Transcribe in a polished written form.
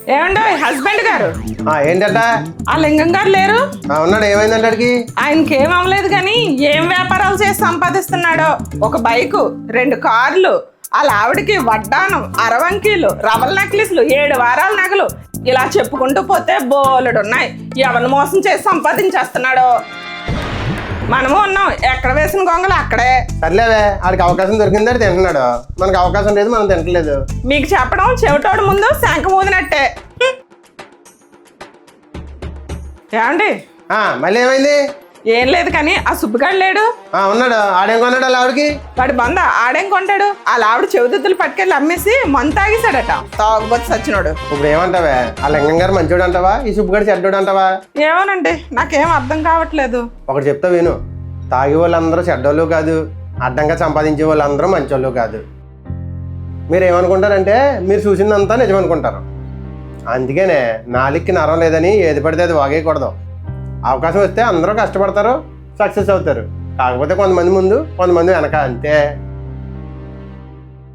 ఏమండో హస్బెండ్ గారు, ఏంటట? ఆ లింగం గారు లేరు? ఉన్నాడు. ఏమైందంటే అడిగి? ఆయనకి ఏం అవ్వలేదు కానీ ఏం వ్యాపారాలు చేసి సంపాదిస్తున్నాడో. ఒక బైకు, 2 కార్లు, వాళ్ళ ఆవిడకి వడ్డానం, అరవంకీలు, రవల్ నెక్లెస్లు, 7 వారాల నగలు, ఇలా చెప్పుకుంటూ పోతే బోలెడున్నాయి. ఎవరిని మోసం చేసి సంపాదించేస్తున్నాడో. మనము ఉన్నాం, ఎక్కడ వేసిన గొంగలు అక్కడే. సర్లేవే, ఆడికి అవకాశం దొరికిందంటే తింటున్నాడు. మనకు అవకాశం లేదు, మనం తింటలేదు. మీకు చెప్పడం చెవిటోడు ముందు శంఖ ఊదినట్టే. ఏమండి? మళ్ళీ ఏమైంది? ఏం లేదు కానీ ఆ సుబ్బుగాడు లేడు? ఉన్నాడు. ఆడేం కొన్నాడు వాళ్ళ ఆవిడకి? వాడి బంద ఆడేం కొంటాడు? వాళ్ళ ఆవిడ చెవిదిద్దులు పట్టుకెళ్ళి అమ్మేసి మంత తాగేశాడట. తాగుబోతు సచ్చినోడు. ఇప్పుడు ఏమంటావే? ఆ లింగం గారు మంచోడు అంటావా, ఈ సుబ్బుగాడు చెడ్డోడు అంటావా? ఏమోనండి, నాకేం అర్థం కావట్లేదు. ఒకటి చెప్తా విను, తాగే వాళ్ళందరూ చెడ్డోళ్ళు కాదు, అడ్డంగా సంపాదించే వాళ్ళందరూ మంచోళ్ళు కాదు. మీరు ఏమనుకుంటారంటే మీరు చూసిందంతా నిజమనుకుంటారు. అందుకనే నాలుగుకి నరం లేదని ఏది పడితే అది వాగేయకూడదు. అవకాశం వస్తే అందరూ కష్టపడతారు, సక్సెస్ అవుతారు. కాకపోతే కొంతమంది ముందు, కొంతమంది వెనక, అంతే.